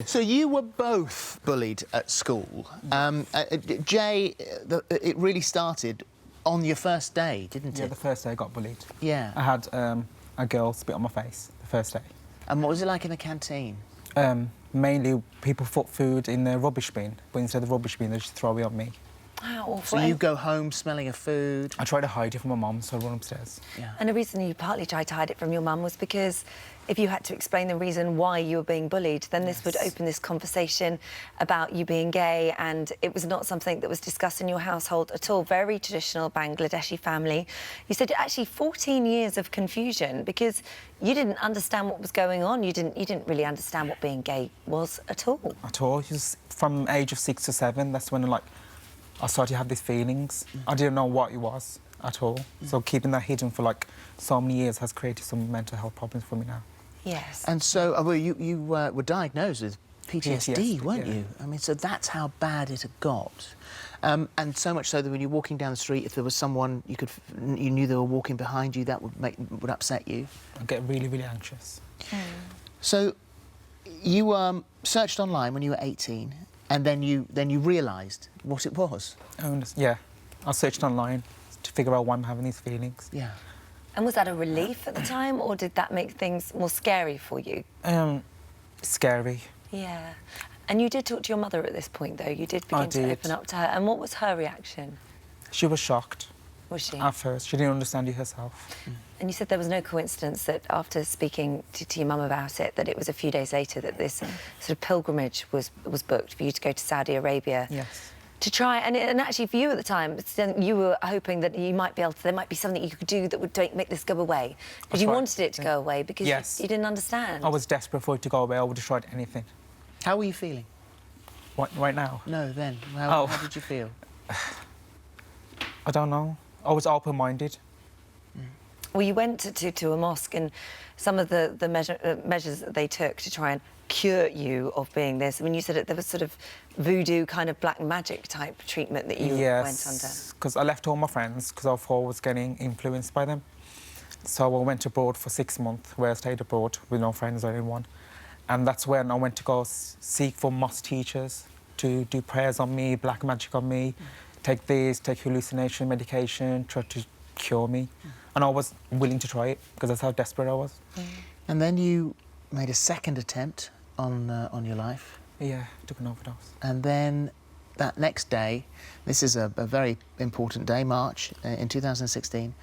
So you were both bullied at school. Jay, it really started on your first day, didn't it? Yeah, the first day I got bullied. Yeah. I had a girl spit on my face the first day. And what was it like in the canteen? Mainly people put food in the rubbish bin, but instead of the rubbish bin, they just throw it on me. Wow. So you go home smelling of food? I tried to hide it from my mum, so I run upstairs. Yeah. And the reason you partly tried to hide it from your mum was because if you had to explain the reason why you were being bullied, then this would open this conversation about you being gay, and it was not something that was discussed in your household at all. Very traditional Bangladeshi family. You said actually 14 years of confusion because you didn't understand what was going on. You didn't really understand what being gay was at all. At all. Just from the age of 6 to 7, that's when I started to have these feelings. I didn't know what it was at all. So keeping that hidden for so many years has created some mental health problems for me now. Yes. And so, well, you were diagnosed with PTSD, weren't you? I mean, so that's how bad it had got. And so much so that when you're walking down the street, if there was someone you knew they were walking behind you, that would upset you. I get really, really anxious. So you searched online when you were 18, and then you realised what it was. Yeah, I searched online to figure out why I'm having these feelings. Yeah. And was that a relief at the time, or did that make things more scary for you? Scary. Yeah. And you did talk to your mother at this point, though. You did begin to open up to her. And what was her reaction? She was shocked. Was she? At first. She didn't understand it herself. And you said there was no coincidence that after speaking to your mum about it, that it was a few days later that this sort of pilgrimage was booked for you to go to Saudi Arabia. Yes. To try, and actually for you at the time, you were hoping that you might be able to, there might be something you could do that would make this go away. Because you wanted it to go away because you didn't understand. I was desperate for it to go away. I would have tried anything. How were you feeling? What, right now? No, then. How did you feel? I don't know. I was open-minded. Well, you went to a mosque, and some of the measures that they took to try and cure you of being this. I mean, you said that there was sort of voodoo kind of black magic type treatment that you went under. Yes, because I left all my friends because I thought I was getting influenced by them. So I went abroad for 6 months, where I stayed abroad with no friends or anyone. And that's when I went to go seek for mosque teachers to do prayers on me, black magic on me, take hallucination medication, try to cure me. And I was willing to try it because that's how desperate I was. And then you made a second attempt on your life. Yeah, took an overdose. And then that next day, this is a very important day, March in 2016,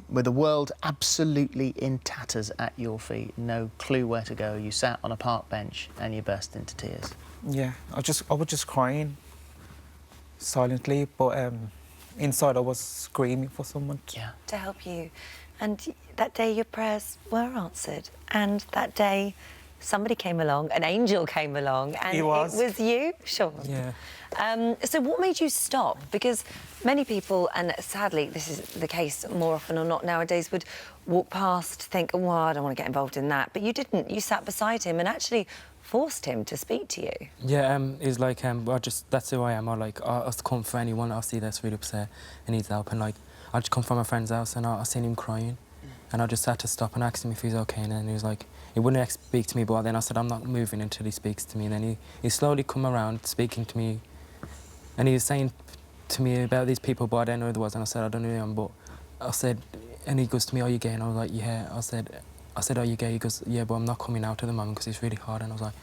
with the world absolutely in tatters at your feet, no clue where to go. You sat on a park bench and you burst into tears. Yeah, I was just crying silently, but inside I was screaming for someone to help you. And that day your prayers were answered, and that day somebody came along, an angel came along, and it was you, Sean. Yeah. So what made you stop? Because many people, and sadly this is the case more often or not nowadays, would walk past, think, oh, well, I don't want to get involved in that. But you didn't. You sat beside him and actually forced him to speak to you. Yeah, it's like, that's who I am. I'll come for anyone I see that's really upset and needs help. And I just come from my friend's house and I seen him crying. And I just had to stop and ask him if he was OK. And then he was like, he wouldn't speak to me, but then I said, I'm not moving until he speaks to me. And then he slowly come around speaking to me. And he was saying to me about these people, but I didn't know who it was. And I said, I don't know who I am. But I said, and he goes to me, are you gay? And I was like, yeah. I said, are you gay? He goes, yeah, but I'm not coming out at the moment because it's really hard. And I was like,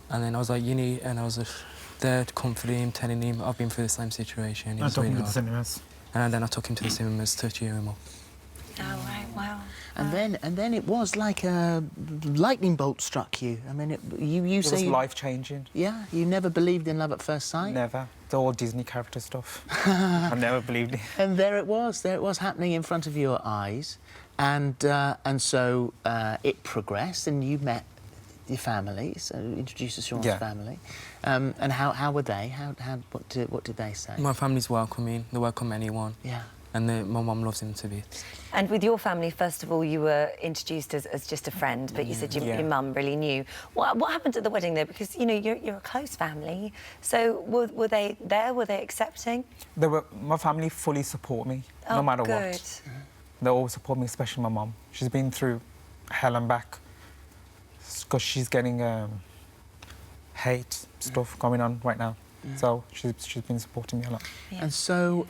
and then I was like, and I was just there comforting him, telling him I've been through the same situation. I took him to the cinemas. And then I took him to the cinemas to cheer him up. Oh, right, wow. And then it was like a lightning bolt struck you. I mean, you say... It was life-changing. Yeah? You never believed in love at first sight? Never. The old Disney character stuff. I never believed it. And there it was happening in front of your eyes. And so it progressed, and you met your family, so introduced us to your family. And how were they? What did they say? My family's welcoming. They welcome anyone. Yeah. And my mum loves him to bits. And with your family, first of all, you were introduced as just a friend, but you said your mum really knew. What happened at the wedding, though? Because, you know, you're a close family. So were they there? Were they accepting? My family fully support me, no matter what. They always support me, especially my mum. She's been through hell and back because she's getting hate stuff going on right now. So she's been supporting me a lot. Yeah. And so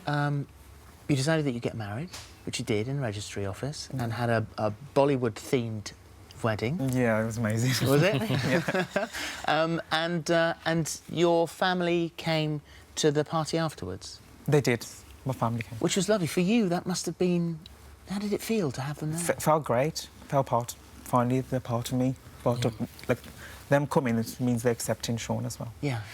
you decided that you'd get married, which you did in the registry office, and had a Bollywood-themed wedding. Yeah, it was amazing. Was it? And your family came to the party afterwards, They did. My family came. which was lovely. For you, that must have been... How did it feel to have them there? Felt great. Felt part. Finally, they're part of me. Part of, like, them coming, it means they're accepting Sean as well. Yeah.